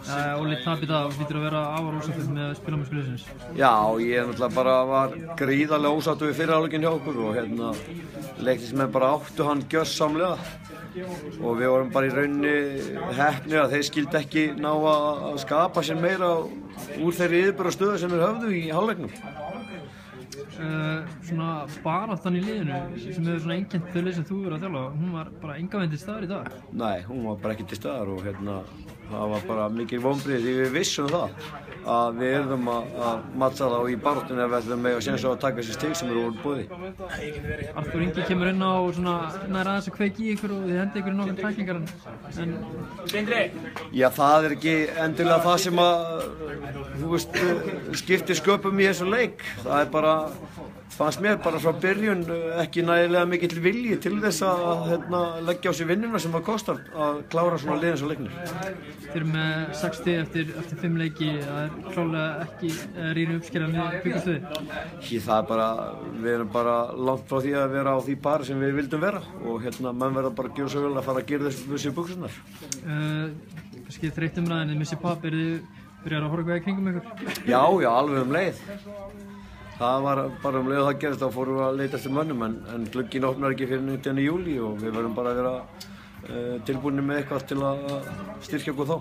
Óli, tap í dag, hlýtur að vera afar ósáttur með spilamennsku liðsins. Já, ég náttúrulega bara var gríðarlega ósáttur við fyrri hálfleikinn hjá okkur og leiknismenn bara áttu hann gjörsamlega og við vorum bara í rauninni heppnir að þeir skildi ekki ná að skapa sér meira úr þeirri yfirburðastöðu sem þeir höfðu í hálfleiknum. Svona baráttan í liðinu sem hefur svona einkennt þau lið sem þú verið að þjálfa, hún var bara enga veginn til staðar í dag? Nei, hún var bara ekki til staðar og það var bara mikil vonbrigði því við vissum það að við yrðum að matcha þá í baráttunni ef við ætlum að séns á að taka þessi stig sem eru úr boði. Arthur Ingi kemur inn á og svona nær aðeins að kveiki í ykkur og þið hendi ykkur í nokkurn tæklingar en... Sindri? Já, það ekki endilega það sem skiptir sköpum í þessu leik. Það bara, fannst mér bara frá byrjun ekki nægilega mikill vilji til þess að leggja á sig vinnuna sem það kostar að klára svona lið eins og leiknir. Þið eru með 6 stig eftir 5 leiki, það er klálega ekki rýri uppskeran við byggastöði. Það er bara, við erum bara langt frá því að vera á því bara sem við vildum vera og menn verða bara að gera svo vel að fara að gera þessu buxurnar. Kannski þreytt umræðinni, missi papp, byrjar að horfa eitthvað í kringum ykkur? Já, alveg leið. Það var bara leið að það gerist, þá fórum við að leita eftir mönnum en glugginn opnar ekki fyrir 19. júlí og við verðum bara að vera tilbúinir með eitthvað til að styrkja okkur þá.